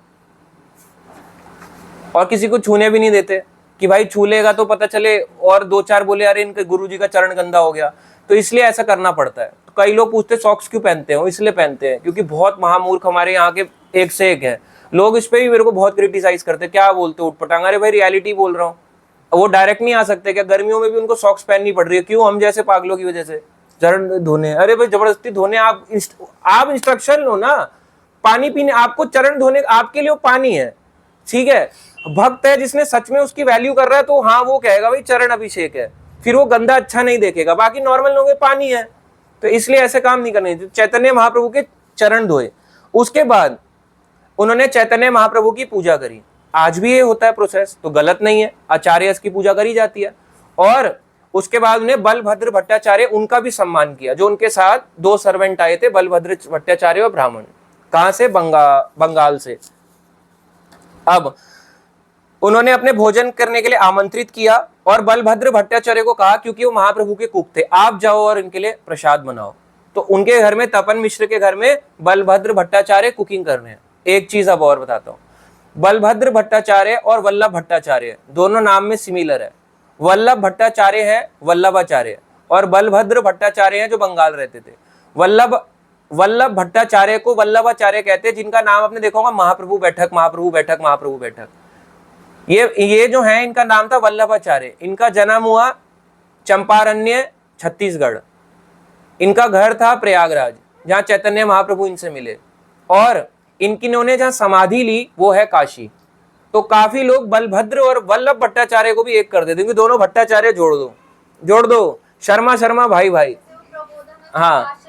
और किसी को छूने भी नहीं देते कि भाई छू लेगा तो पता चले और 2-4 बोले अरे इनके गुरुजी का चरण गंदा हो गया। तो इसलिए ऐसा करना पड़ता है। तो कई लोग पूछते सॉक्स क्यों पहनते हो? इसलिए पहनते हैं क्योंकि बहुत महामूर्ख हमारे यहाँ के एक से एक है। लोग इस पे भी मेरे को बहुत क्रिटिसाइज करते हैं, क्या बोलते हो उठपटांग। अरे भाई रियलिटी बोल रहा हूँ। वो डायरेक्ट नहीं आ सकते क्या? गर्मियों में भी उनको सॉक्स पहननी पड़ रही है, क्यों? हम जैसे पागलों की वजह से चरण धोने। अरे भाई जबरदस्ती धोने, आप इंस्ट्रक्शन लो ना। पानी पीने, आपको चरण धोने, आपके लिए वो पानी है, ठीक है। भक्त है जिसने सच में उसकी वैल्यू कर रहा है तो हाँ वो कहेगा भाई चरण अभिषेक है, फिर वो गंदा अच्छा नहीं देखेगा। बाकी नॉर्मल लोगों के पानी है, तो इसलिए ऐसे काम नहीं करने। चैतन्य महाप्रभु के चरण धोए, उसके बाद उन्होंने चैतन्य महाप्रभु की पूजा करी। आज भी ये होता है प्रोसेस, तो गलत नहीं है, आचार्य की पूजा करी जाती है। और उसके बाद उन्हें बलभद्र भट्टाचार्य उनका भी सम्मान किया, जो उनके साथ 2 सर्वेंट आए थे, बलभद्र भट्टाचार्य और ब्राह्मण। कहां से? बंगाल से। अब उन्होंने अपने भोजन करने के लिए आमंत्रित किया और बलभद्र भट्टाचार्य को कहा, क्योंकि वो महाप्रभु के कुक थे, आप जाओ और इनके लिए प्रसाद बनाओ। तो उनके घर में, तपन मिश्र के घर में बलभद्र भट्टाचार्य कुकिंग कर रहे हैं। एक चीज अब और बताता हूं, बलभद्र भट्टाचार्य और वल्लभ भट्टाचार्य दोनों नाम में सिमिलर है। वल्लभ भट्टाचार्य है वल्लभाचार्य, और बलभद्र भट्टाचार्य हैं जो बंगाल रहते थे। वल्लभ भट्टाचार्य को वल्लभाचार्य कहते हैं, जिनका नाम आपने देखा होगा महाप्रभु बैठक, महाप्रभु बैठक, महाप्रभु बैठक। ये जो है, इनका नाम था वल्लभाचार्य। इनका जन्म हुआ चंपारण्य, छत्तीसगढ़। इनका घर था प्रयागराज, जहां चैतन्य महाप्रभु इनसे मिले, और इन्होंने जहां समाधि ली वो है काशी। तो काफी लोग बलभद्र और वल्लभ भट्टाचार्य को भी एक कर देते, क्योंकि दोनों भट्टाचार्य जोड़ दो, शर्मा भाई भाई। हाँ,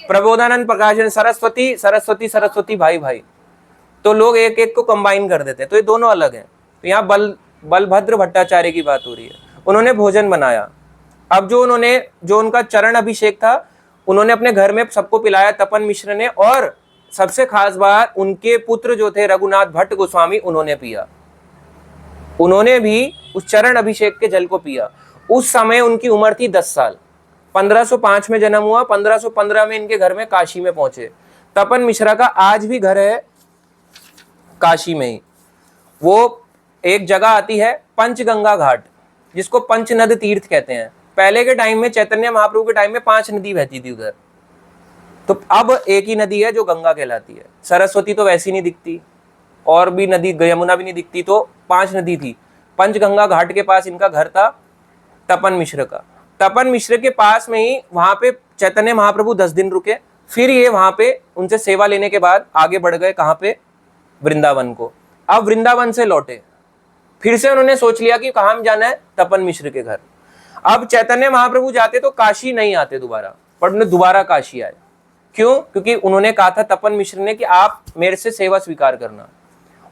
प्रबोधानंद प्रकाशन, सरस्वती भाई भाई। तो लोग एक एक को कंबाइन कर देते हैं, तो ये दोनों अलग हैं। तो यहाँ बलभद्र भट्टाचार्य की बात हो रही है। उन्होंने भोजन बनाया। अब जो उनका चरण अभिषेक था, उन्होंने अपने घर में सबको पिलाया, तपन मिश्र ने। और सबसे खास बात, उनके पुत्र जो थे रघुनाथ भट्ट गोस्वामी, उन्होंने पिया। उन्होंने भी उस चरण अभिषेक के जल को पिया। उस समय उनकी उम्र थी 10 साल। 1505 में जन्म हुआ, 1515 में इनके घर में काशी में पहुंचे। तपन मिश्रा का आज भी घर है काशी में ही। वो एक जगह आती है पंचगंगा घाट, जिसको पंचनद तीर्थ कहते हैं। पहले के टाइम में, चैतन्य महाप्रभु के टाइम में 5 नदी बहती थी उधर। तो अब एक ही नदी है जो गंगा कहलाती है। सरस्वती तो वैसी नहीं दिखती, और भी नदी, यमुना भी नहीं दिखती, तो 5 नदी थी। पंचगंगा घाट के पास इनका घर था तपन मिश्र का। तपन मिश्र के पास में ही वहां पे चैतन्य महाप्रभु 10 दिन रुके। फिर ये वहां पे उनसे सेवा लेने के बाद आगे बढ़ गए, कहां पे? वृंदावन को। अब वृंदावन से लौटे, फिर से उन्होंने सोच लिया कि कहां जाना है? तपन मिश्र के घर। अब चैतन्य महाप्रभु जाते तो काशी नहीं आते दोबारा, पर उन्हें दोबारा काशी आए। क्यों? क्योंकि उन्होंने कहा था तपन मिश्र ने कि आप मेरे से सेवा स्वीकार करना।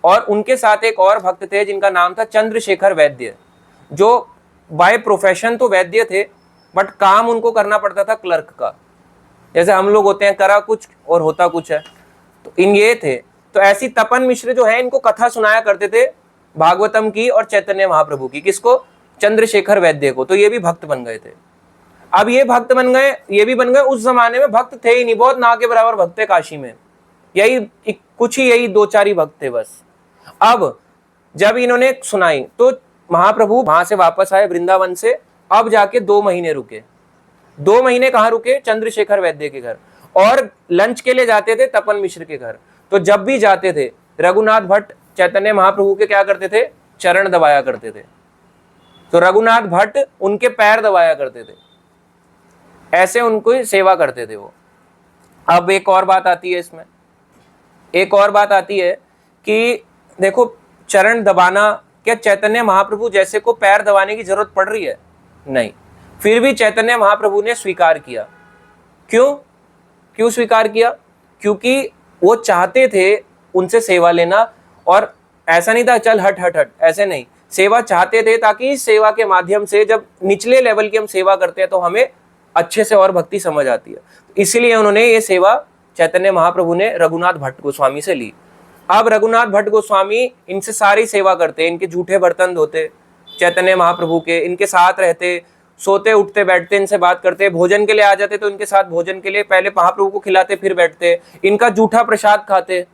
और उनके साथ एक और भक्त थे जिनका नाम था चंद्रशेखर वैद्य, जो बाय प्रोफेशन तो वैद्य थे, बट काम उनको करना पड़ता था क्लर्क का। जैसे हम लोग होते हैं, करा कुछ और होता कुछ है, तो इन ये थे। तो ऐसी तपन मिश्र जो है, इनको कथा सुनाया करते थे भागवतम की और चैतन्य महाप्रभु की। किसको? चंद्रशेखर वैद्य को। तो ये भी भक्त बन गए थे। अब ये भक्त बन गए, ये भी बन गए। उस जमाने में भक्त थे ही नहीं, बहुत ना के बराबर भक्त थे काशी में। यही 2-4 ही भक्त थे बस। अब जब इन्होंने सुनाई तो महाप्रभु वहां से वापस आए वृंदावन से। अब जाके 2 महीने रुके। 2 महीने कहाँ रुके? चंद्रशेखर वैद्य के घर। और लंच के लिए जाते थे तपन मिश्र के घर। तो जब भी जाते थे, रघुनाथ भट्ट चैतन्य महाप्रभु के क्या करते थे? चरण दबाया करते थे। तो रघुनाथ भट्ट उनके पैर दबाया करते थे, ऐसे उनको सेवा करते थे वो। अब एक और बात आती है इसमें, एक और बात आती है कि देखो, चरण दबाना, क्या चैतन्य महाप्रभु जैसे को पैर दबाने की जरूरत पड़ रही है? नहीं। फिर भी चैतन्य महाप्रभु ने स्वीकार किया। क्यों स्वीकार किया? क्योंकि वो चाहते थे उनसे सेवा लेना। और ऐसा नहीं था चल हट हट हट, ऐसे नहीं। सेवा चाहते थे, ताकि इस सेवा के माध्यम से जब निचले लेवल की हम सेवा करते हैं तो हमें अच्छे से और भक्ति समझ आती है। इसलिए उन्होंने ये सेवा चैतन्य महाप्रभु ने रघुनाथ भट्ट गोस्वामी से ली। अब रघुनाथ भट्ट गोस्वामी इनसे सारी सेवा करते, इनके जूठे बर्तन धोते चैतन्य महाप्रभु के, इनके साथ रहते, सोते उठते बैठते, इनसे बात करते, भोजन के लिए आ जाते तो इनके साथ भोजन के लिए पहले महाप्रभु को खिलाते, फिर बैठते, इनका जूठा प्रसाद खाते।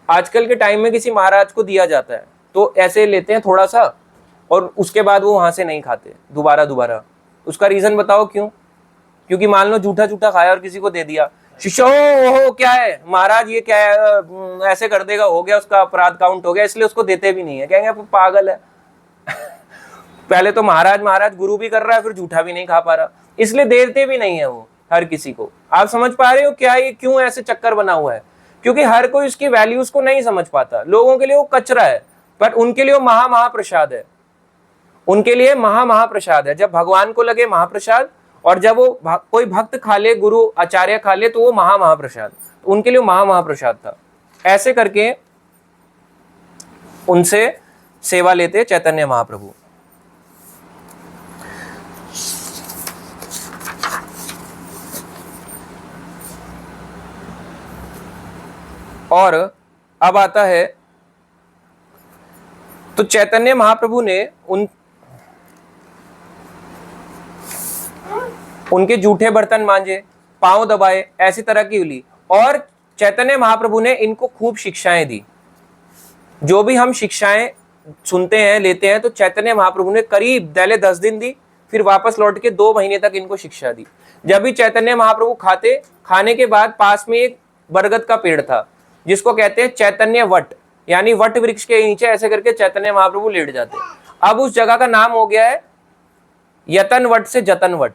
आजकल के टाइम में किसी महाराज को दिया जाता है तो ऐसे लेते हैं थोड़ा सा, और उसके बाद वो वहां से नहीं खाते दोबारा। उसका रीजन बताओ क्यों? क्योंकि मान लो जूठा खाया और किसी को दे दिया, शिष्य हो क्या है महाराज, ये क्या है, ऐसे कर देगा, हो गया उसका अपराध काउंट हो गया, इसलिए उसको देते भी नहीं है। कहेंगे पागल है। पहले तो महाराज गुरु भी कर रहा है, फिर जूठा भी नहीं खा पा रहा, इसलिए देते भी नहीं है वो हर किसी को। आप समझ पा रहे हो क्या ये क्यों ऐसे चक्कर बना हुआ है? क्योंकि हर कोई उसकी वैल्यूज को नहीं समझ पाता। लोगों के लिए वो कचरा है, पर उनके लिए वो महाप्रसाद है। उनके लिए महाप्रसाद है। जब भगवान को लगे महाप्रसाद, और जब वो कोई भक्त खा ले, गुरु आचार्य खा ले, तो वो महाप्रसाद, तो उनके लिए महाप्रसाद था। ऐसे करके उनसे सेवा लेते चैतन्य महाप्रभु। और अब आता है, तो चैतन्य महाप्रभु ने उनके जूठे बर्तन मांजे, पांव दबाए, ऐसी तरह की हुई। और चैतन्य महाप्रभु ने इनको खूब शिक्षाएं दी। जो भी हम शिक्षाएं सुनते हैं, लेते हैं, तो चैतन्य महाप्रभु ने करीब पहले 10 दिन दी, फिर वापस लौट के 2 महीने तक इनको शिक्षा दी। जब भी चैतन्य महाप्रभु खाने के बाद पास में एक बरगद का पेड़ था, जिसको कहते हैं चैतन्य वट, यानी वट वृक्ष के नीचे ऐसे करके चैतन्य महाप्रभु लेट जाते। अब उस जगह का नाम हो गया है यतन वट से जतन वट।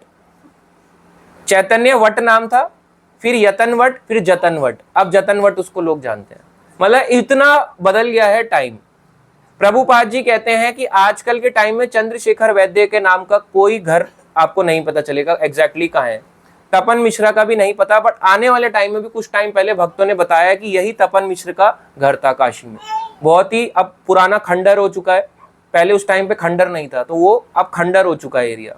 चैतन्य वट नाम था, फिर यतन वट, फिर जतन वट, अब जतन वट उसको लोग जानते हैं। मतलब इतना बदल गया है टाइम। प्रभुपाद जी कहते हैं कि आजकल के टाइम में चंद्रशेखर वैद्य के नाम का कोई घर आपको नहीं पता चलेगा एग्जैक्टली कहाँ है। तपन मिश्रा का भी नहीं पता, बट आने वाले टाइम में भी कुछ टाइम पहले भक्तों ने बताया कि यही तपन मिश्र का घर था काशी में। बहुत ही अब पुराना खंडर हो चुका है, पहले उस टाइम पे खंडर नहीं था, तो वो अब खंडर हो चुका है एरिया।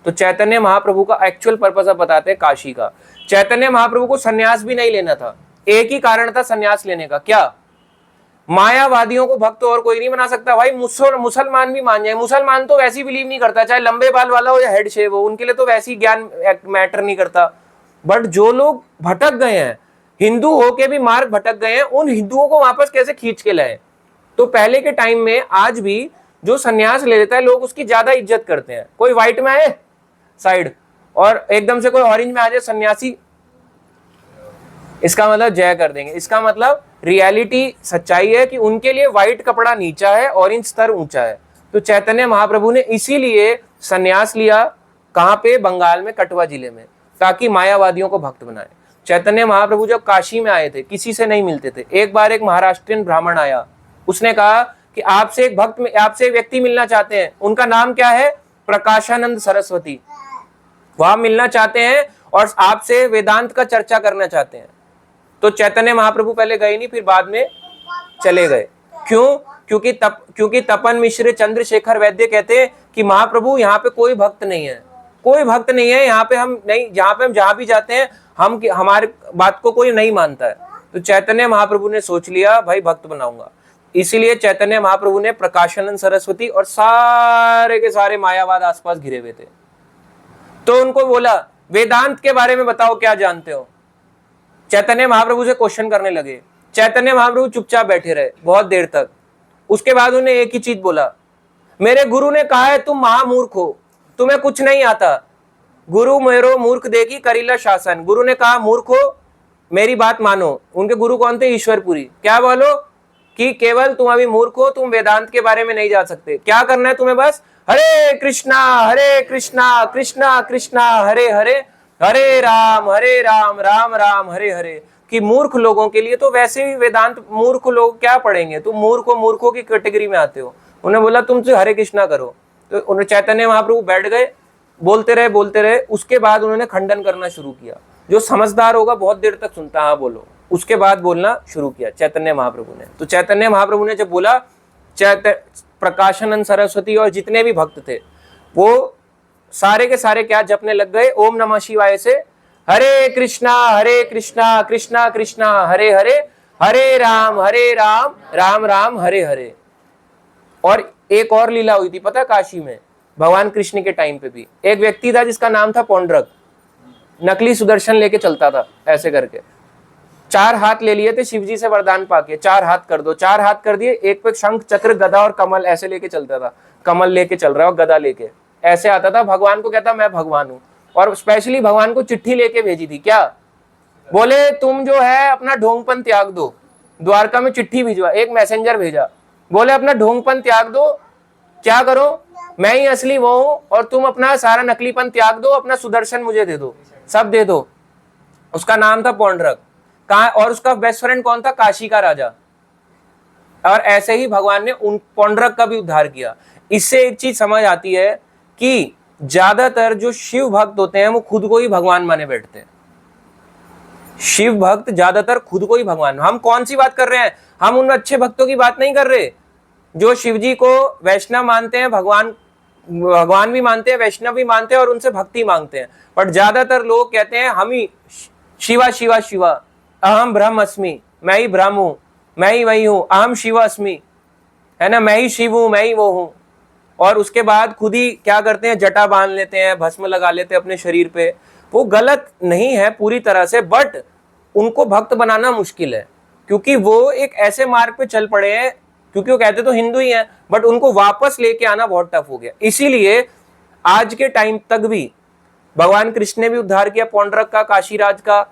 तो चैतन्य महाप्रभु का एक्चुअल पर्पस अब बताते हैं काशी का। चैतन्य महाप्रभु को सन्यास भी नहीं लेना था, एक ही कारण था सन्यास लेने का, क्या? मायावादियों को भक्त और कोई नहीं बना सकता भाई। मुसलमान भी मान जाए, मुसलमान तो वैसे ही बिलीव नहीं करता, चाहे लंबे बाल वाला हो या हेड शेव हो, उनके लिए तो वैसे ही ज्ञान मैटर नहीं करता। बट जो लोग भटक गए हैं, हिंदू होके भी मार्ग भटक गए हैं, उन हिंदुओं को वापस कैसे खींच के लाए? तो पहले के टाइम में आज भी जो सन्यास ले लेता है, लोग उसकी ज्यादा इज्जत करते हैं। कोई व्हाइट में आए साइड और एकदम से कोई ऑरेंज में आ जाए सन्यासी, इसका मतलब जय कर देंगे। इसका मतलब रियलिटी सच्चाई है कि उनके लिए व्हाइट कपड़ा नीचा है, ऑरेंज स्तर ऊंचा है। तो चैतन्य महाप्रभु ने इसीलिए सन्यास लिया, कहां पे? बंगाल में कटवा जिले में, ताकि मायावादियों को भक्त बनाए। चैतन्य महाप्रभु जब काशी में आए थे, किसी से नहीं मिलते थे। एक बार एक महाराष्ट्रियन ब्राह्मण आया, उसने कहा कि आपसे एक व्यक्ति मिलना चाहते हैं। उनका नाम क्या है? प्रकाशानंद सरस्वती। वह मिलना चाहते हैं और आपसे वेदांत का चर्चा करना चाहते हैं। तो चैतन्य महाप्रभु पहले गए नहीं, फिर बाद में चले गए। क्यों? क्योंकि तपन मिश्र चंद्रशेखर वैद्य कहते हैं कि महाप्रभु यहाँ पे कोई भक्त नहीं है, कोई भक्त नहीं है यहाँ पे। हम नहीं, यहाँ पे हम जहाँ भी जाते हैं, हमारे बात को कोई नहीं मानता है। तो चैतन्य महाप्रभु ने सोच लिया भाई भक्त बनाऊंगा। इसीलिए चैतन्य महाप्रभु ने प्रकाशानंद सरस्वती और सारे के सारे मायावाद आसपास घिरे हुए थे, तो उनको बोला वेदांत के बारे में बताओ, क्या जानते हो? चैतन्य महाप्रभु से क्वेश्चन करने लगे। चैतन्य महाप्रभु चुपचाप बैठे रहे बहुत देर तक। उसके बाद उन्हें एक ही चीज बोला, मेरे गुरु ने कहा है तुम महामूर्ख हो, तुम्हें कुछ नहीं आता। गुरु मेरो मूर्ख देखी करीला शासन। गुरु ने कहा मूर्ख हो, मेरी बात मानो। उनके गुरु कौन थे? ईश्वरपुरी। क्या बोलो कि केवल तुम अभी मूर्ख हो, तुम वेदांत के बारे में नहीं जा सकते। क्या करना है तुम्हें? बस हरे कृष्णा कृष्णा कृष्णा हरे हरे, हरे राम राम राम हरे हरे। कि मूर्ख लोगों के लिए तो वैसे भी वेदांत, मूर्ख लोग क्या पढ़ेंगे? तुम मूर्खों की कैटेगरी में आते हो। उन्हें बोला तुमसे हरे कृष्णा करो। तो उन्हें चैतन्य महाप्रभु बैठ गए, बोलते रहे। उसके बाद उन्होंने खंडन करना शुरू किया। जो समझदार होगा बहुत देर तक सुनता, हाँ बोलो, उसके बाद बोलना शुरू किया चैतन्य महाप्रभु ने। तो चैतन्य महाप्रभु ने जब बोला, प्रकाशानंद सरस्वती और जितने भी भक्त थे वो सारे के सारे क्या जपने लग गए? ओम नमः शिवाय से हरे कृष्णा कृष्णा कृष्णा हरे हरे, हरे राम राम राम हरे हरे। और एक और लीला हुई थी पता, काशी में भगवान कृष्ण के टाइम पे भी एक व्यक्ति था जिसका नाम था पौंड्रक। नकली सुदर्शन लेके चलता था ऐसे करके। 4 हाथ ले लिए थे शिवजी से वरदान पाके, 4 हाथ कर दो। 4 हाथ कर दिए, एक पे शंख चक्र गदा और कमल ऐसे लेके चलता था। कमल लेके चल रहा है और गदा लेके ऐसे आता था, भगवान को कहता मैं भगवान हूं। और स्पेशली भगवान को चिट्ठी लेके भेजी थी। क्या बोले? तुम जो है अपना ढोंगपन त्याग दो। द्वारका में चिट्ठी भिजवा, एक मैसेंजर भेजा, बोले अपना ढोंगपन त्याग दो, क्या करो? मैं ही असली वो हूं और तुम अपना सारा नकलीपन त्याग दो, अपना सुदर्शन मुझे दे दो, सब दे दो। उसका नाम था पौंड्रक। कहा? और उसका बेस्ट फ्रेंड कौन था? काशी का राजा। और ऐसे ही भगवान ने उन पौंड्रक का भी उद्धार किया। इससे एक चीज समझ आती है कि ज्यादातर जो शिव भक्त होते हैं वो खुद को ही भगवान माने बैठते हैं। शिव भक्त ज्यादातर खुद को ही भगवान। हम कौन सी बात कर रहे हैं? हम उन अच्छे भक्तों की बात नहीं कर रहे जो शिव जी को वैष्णव मानते हैं, भगवान भी मानते हैं, वैष्णव भी मानते हैं और उनसे भक्ति मांगते हैं। बट ज्यादातर लोग कहते हैं हम ही शिवा शिवा शिवा, अहम ब्रह्म अस्मि, मैं ही ब्रह्म हूं, मैं ही वही हूं, अहम शिव अस्मि, है ना, मैं ही शिव हूं, मैं ही वो हूं। और उसके बाद खुद ही क्या करते हैं, जटा बांध लेते हैं, भस्म लगा लेते हैं अपने शरीर पे। वो गलत नहीं है पूरी तरह से, बट उनको भक्त बनाना मुश्किल है, क्योंकि वो एक ऐसे मार्ग पे चल पड़े हैं, क्योंकि वो कहते तो हिंदू ही हैं, बट उनको वापस लेके आना बहुत टफ हो गया। इसीलिए आज के टाइम तक भी भगवान कृष्ण ने भी उद्धार किया पौंड्रक का, काशीराज का,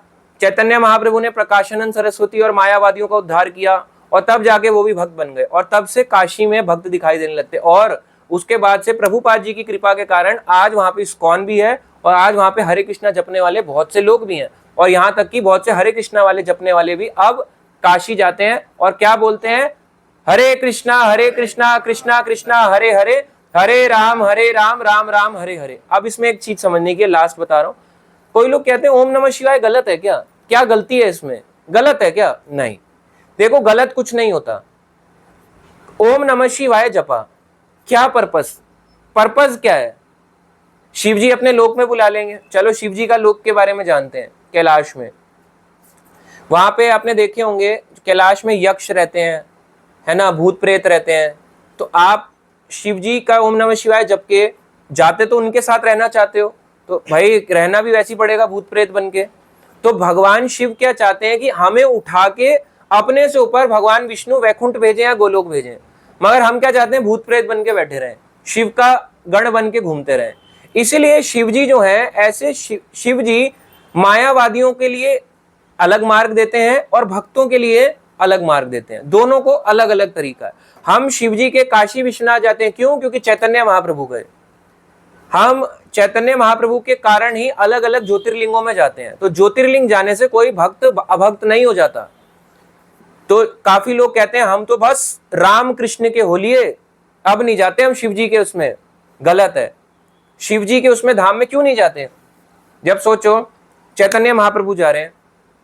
चैतन्य महाप्रभु ने प्रकाशानंद सरस्वती और मायावादियों का उद्धार किया, और तब जाके वो भी भक्त बन गए, और तब से काशी में भक्त दिखाई देने लगते। और उसके बाद से प्रभुपाद जी की कृपा के कारण आज वहां पे इस्कॉन भी है, और आज वहां पे हरे कृष्णा जपने वाले बहुत से लोग भी हैं, और यहाँ तक कि बहुत से हरे कृष्णा वाले जपने वाले भी अब काशी जाते हैं और क्या बोलते हैं, हरे कृष्णा कृष्णा कृष्णा हरे हरे, हरे राम राम राम हरे हरे। अब इसमें एक चीज समझने की, लास्ट बता रहा हूं। कोई लोग कहते हैं ओम नमः शिवाय गलत है क्या, क्या गलती है इसमें, गलत है क्या? नहीं, देखो गलत कुछ नहीं होता। ओम नमः शिवाय जपा, क्या पर्पस क्या है? शिव जी अपने लोक में बुला लेंगे। चलो शिव जी का लोक के बारे में जानते हैं। कैलाश में, वहां पे आपने देखे होंगे कैलाश में यक्ष रहते हैं, है ना, भूत प्रेत रहते हैं। तो आप शिव जी का ओम नमः शिवाय जप के जाते तो उनके साथ रहना चाहते हो, तो भाई रहना भी वैसी पड़ेगा भूत प्रेत बन के। तो भगवान शिव क्या चाहते हैं कि हमें उठा के अपने से ऊपर भगवान विष्णु वैकुंठ भेजें या गोलोक भेजें, मगर हम क्या चाहते हैं, भूत प्रेत बन के बैठे रहें, शिव का गण बन के घूमते रहें। इसीलिए शिव जी जो है, ऐसे शिव जी मायावादियों के लिए अलग मार्ग देते हैं और भक्तों के लिए अलग मार्ग देते हैं, दोनों को अलग अलग तरीका है। हम शिव जी के काशी विश्वनाथ जाते हैं, क्यों? क्योंकि चैतन्य महाप्रभु गए। हम चैतन्य महाप्रभु के कारण ही अलग अलग ज्योतिर्लिंगों में जाते हैं। तो ज्योतिर्लिंग जाने से कोई भक्त अभक्त नहीं हो जाता। तो काफी लोग कहते हैं हम तो बस राम कृष्ण के होलिए, अब नहीं जाते हम शिव जी के उसमें। गलत है। शिव जी के उसमें धाम में क्यों नहीं जाते? जब सोचो चैतन्य महाप्रभु जा रहे हैं,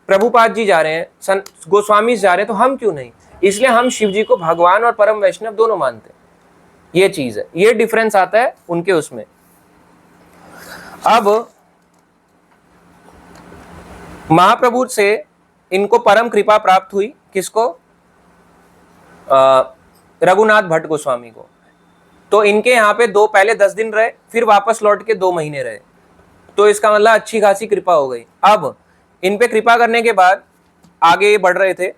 प्रभुपाद जी जा रहे हैं, गोस्वामी जा रहे हैं, तो हम क्यों नहीं? इसलिए हम शिव जी को भगवान और परम वैष्णव दोनों मानते हैं। ये चीज है, ये डिफरेंस आता है उनके उसमें। अब महाप्रभु से इनको परम कृपा प्राप्त हुई, किसको? रघुनाथ भट्ट गोस्वामी को। तो इनके यहाँ पे पहले 10 दिन रहे, फिर वापस लौट के 2 महीने रहे। तो इसका मतलब अच्छी खासी कृपा हो गई। अब इन पे कृपा करने के बाद आगे ये बढ़ रहे थे,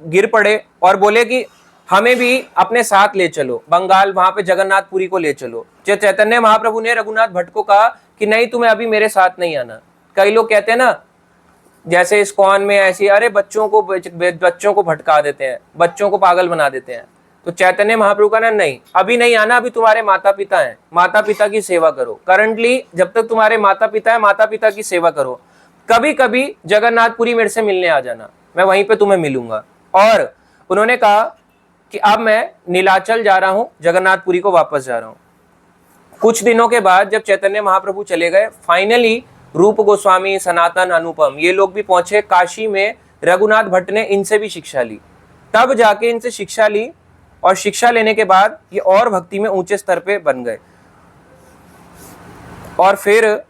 गिर पड़े और बोले कि हमें भी अपने साथ ले चलो बंगाल, वहां पे जगन्नाथपुरी को ले चलो। चैतन्य महाप्रभु ने रघुनाथ भट्ट को कहा कि नहीं, तुम्हें अभी मेरे साथ नहीं आना। कई लोग कहते हैं ना, जैसे इस्कॉन में ऐसी, अरे बच्चों को भटका देते हैं, बच्चों को पागल बना देते हैं। तो चैतन्य महाप्रभु का ना, नहीं अभी नहीं आना, अभी तुम्हारे माता पिता हैं, माता पिता की सेवा करो। करंटली जब तक तुम्हारे माता पिता है, माता पिता की सेवा करो। कभी कभी जगन्नाथपुरी मेरे से मिलने आ जाना, मैं वहीं पे तुम्हें मिलूंगा। और उन्होंने कहा कि अब मैं नीलाचल जा रहा हूं, जगन्नाथपुरी को वापस जा रहा हूं। कुछ दिनों के बाद जब चैतन्य महाप्रभु चले गए, फाइनली रूप गोस्वामी, सनातन, अनुपम, ये लोग भी पहुंचे काशी में। रघुनाथ भट्ट ने इनसे भी शिक्षा ली, तब जाके इनसे शिक्षा ली, और शिक्षा लेने के बाद ये और भक्ति में ऊंचे स्तर पे बन गए। और फिर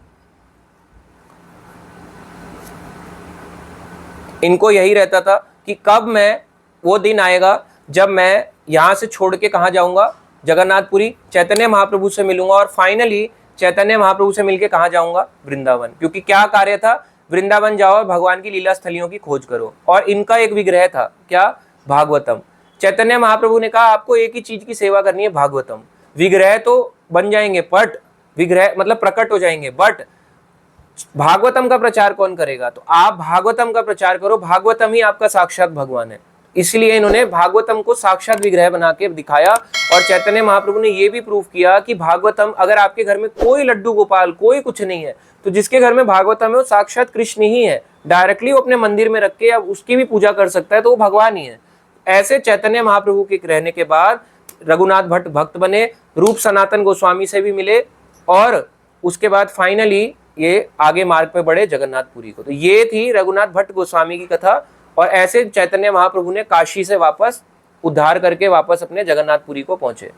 इनको यही रहता था कि कब वो दिन आएगा जब मैं यहां से छोड़ के कहां जाऊंगा, जगन्नाथपुरी, चैतन्य महाप्रभु से मिलूंगा, और फाइनली चैतन्य महाप्रभु से मिलके कहां जाऊंगा, वृंदावन। क्योंकि क्या कार्य था, वृंदावन जाओ, भगवान की लीला स्थलियों की खोज करो। और इनका एक विग्रह था, क्या? भागवतम। चैतन्य महाप्रभु ने कहा आपको एक ही चीज की सेवा करनी है, भागवतम। विग्रह तो बन जाएंगे, बट विग्रह मतलब प्रकट हो जाएंगे, बट भागवतम का प्रचार कौन करेगा? तो आप भागवतम का प्रचार करो, भागवतम ही आपका साक्षात भगवान है। इसलिए इन्होंने भागवतम को साक्षात विग्रह बना के दिखाया। और चैतन्य महाप्रभु ने यह भी प्रूव किया कि भागवतम, अगर आपके घर में कोई लड्डू गोपाल, कोई कुछ नहीं है, तो जिसके घर में भागवतम है वो साक्षात कृष्ण ही है। डायरेक्टली वो अपने मंदिर में रख के अब उसकी भी पूजा कर सकता है, तो वो भगवान ही है। ऐसे चैतन्य महाप्रभु के रहने के बाद रघुनाथ भट्ट भक्त बने, रूप सनातन गोस्वामी से भी मिले, और उसके बाद फाइनली ये आगे मार्ग पे बढ़े जगन्नाथपुरी को। तो ये थी रघुनाथ भट्ट गोस्वामी की कथा। और ऐसे चैतन्य महाप्रभु ने काशी से वापस उद्धार करके वापस अपने जगन्नाथपुरी को पहुंचे।